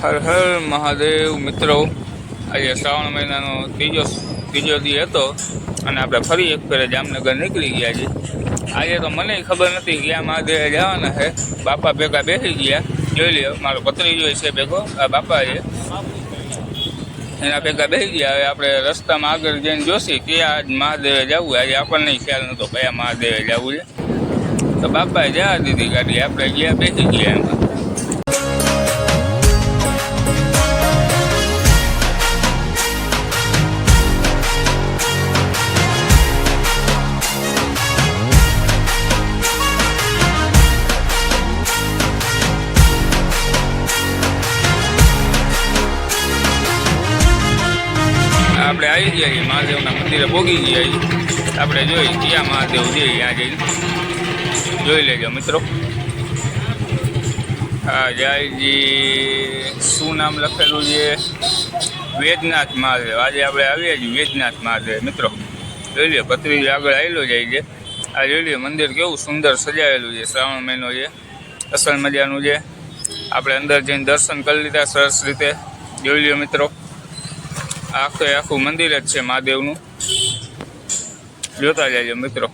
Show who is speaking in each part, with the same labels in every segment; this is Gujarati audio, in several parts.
Speaker 1: હર હર મહાદેવ મિત્રો, આજે શ્રાવણ મહિનાનો ત્રીજો દી હતો અને આપણે ફરી એક ફેરે જામનગર નીકળી ગયા છીએ. આજે તો મને ખબર નથી ક્યાં મહાદેવ જવાના છે. બાપા ભેગા બેસી ગયા, જોઈ લ્યો મારો ભત્રીજો છે ભેગો, આ બાપા છે એના ભેગા બેસી ગયા. હવે આપણે રસ્તામાં આગળ જઈને જોશી ક્યાં મહાદેવે જવું. આજે આપણને ખ્યાલ નહોતો કયા મહાદેવે જવું છે, તો બાપાએ જવા દીધી ગાડી, આપણે ગયા બેસી ગયા એમાં. આપણે આવી ગયા છીએ મહાદેવના મંદિરે, પોગી ગયા છીએ. આપણે જોઈ ક્યાં મહાદેવ છે ત્યાં જઈને જોઈ લેજો મિત્રો. હા જયજી, શું નામ લખેલું છે? વેદનાથ મહાદેવ. આજે આપણે આવીએ છીએ વેદનાથ મહાદેવ મિત્રો. જોઈ લો ભત્રીજો આગળ આવેલો જાય છે. આ જોઈ લો મંદિર કેવું સુંદર સજાવેલું છે. શ્રાવણ મહિનો છે, અસલ મજાનું છે. આપણે અંદર જઈને દર્શન કરી લીધા સરસ રીતે. જોઈ લો મિત્રો, આખું મંદિર જ છે મહાદેવનું, જોતા જજો મિત્રો.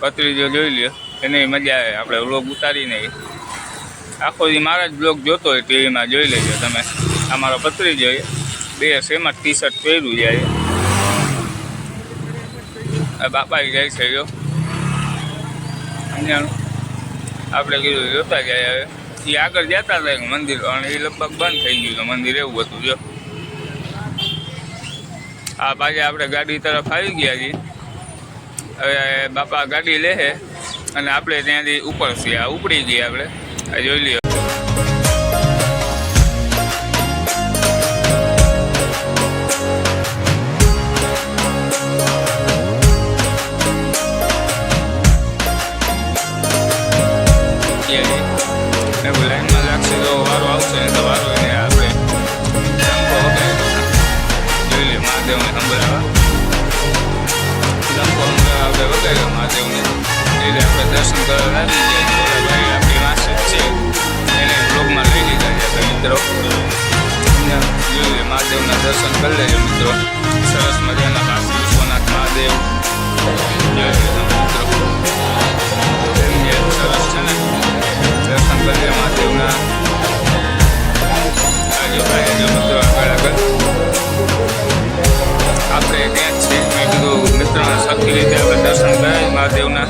Speaker 1: ભત્રીજો જોઈ લ્યો, એને મજા આવે. આપણે વ્લોગ ઉતારીને આખો દી મારા જ બ્લોગ જોતો હોય ટીવીમાં, જોઈ લેજો તમે. આ મારો ભત્રીજો બે સેમ જ ટી શર્ટ પહેર્યું જાય. આ બાપા જાય છે જો, આપણે કીધું જોતા જાય. હવે એ આગળ જતા હતા મંદિર, અને એ લગભગ બંધ થઈ ગયું હતું મંદિર, એવું હતું જો. આ પાછા આપણે ગાડી તરફ આવી ગયા છીએ. હવે બાપા ગાડી લે છે અને આપણે ત્યાંથી ઉપર છીએ. આ ઉપડી ગયા આપણે, આ જોઈ લઈએ. લાઈનમાં લાગશે તો વારો આવશે ને તો વારો એને આપણે ડંકો વગાડ્યો. જોઈ લઈએ મહાદેવને સંભળાવા, ડંકો આપણે વગાડ્યો મહાદેવને. એટલે આપણે દર્શન કરવા લાગી ગયા. ભાઈ આપણી વાંસ જ છે, એને બ્લોગમાં લઈ લીધા છે આપણે મિત્રો. જોઈ લઈએ મહાદેવના દર્શન કરી લેજો મિત્રો. સરસ મજાના કાશી વિશ્વનાથ મહાદેવ જોઈ લે તમે મિત્રો. સરસ છે ને, દર્શન કરીએ મહાદેવના. આજો ભાઈ જો મિત્રો, આગળ આપણે ત્યાં જ છે. મેં કીધું મિત્રોના સરખી રીતે આપણે દર્શન કરાય મહાદેવના,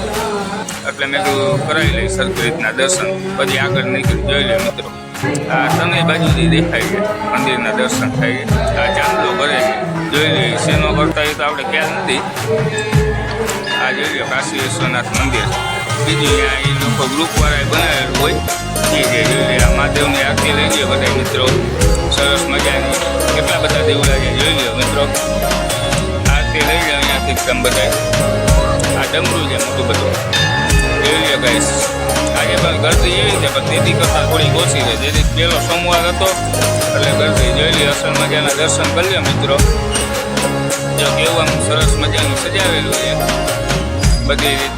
Speaker 1: એટલે મેં કીધું કરાવી લઈ સરખી રીતના દર્શન, પછી આગળ નીકળી. જોઈ લે મિત્રો, આ ત્રણેય બાજુથી દેખાય છે મંદિરના દર્શન થાય છે. આ ચાંદલો ભરે છે, જોઈ લઈએ. શેનો કરતા એ તો આપણે ખ્યાલ નથી. આ જોઈ લો કાશી વિશ્વનાથ મંદિર. બીજું ત્યાં એ લોકો ગ્રુપવાળાએ બનાવેલું હોય એ જે જોઈ લે. આ મહાદેવની આરતી લઈ લે બધા મિત્રો, સરસ મજાની. કેટલા બધા દેવડા છે જોઈ લો મિત્રો. આરતી લઈ લે અહીંયાથી તમે બધા. આ ડમરું છે મોટું બધું, જોઈ લે ગાઈસ. આજે પણ ગરદી એવી છે, પણ તેથી કરતાં થોડીક ઓછી છે. જેથી પહેલો સોમવાર હતો એટલે ગરદી. જોઈ લે અસલ મજાના દર્શન કરી લે મિત્રો. જો કેવું આમ સરસ મજાનું સજાવેલું છે બધી રીતે.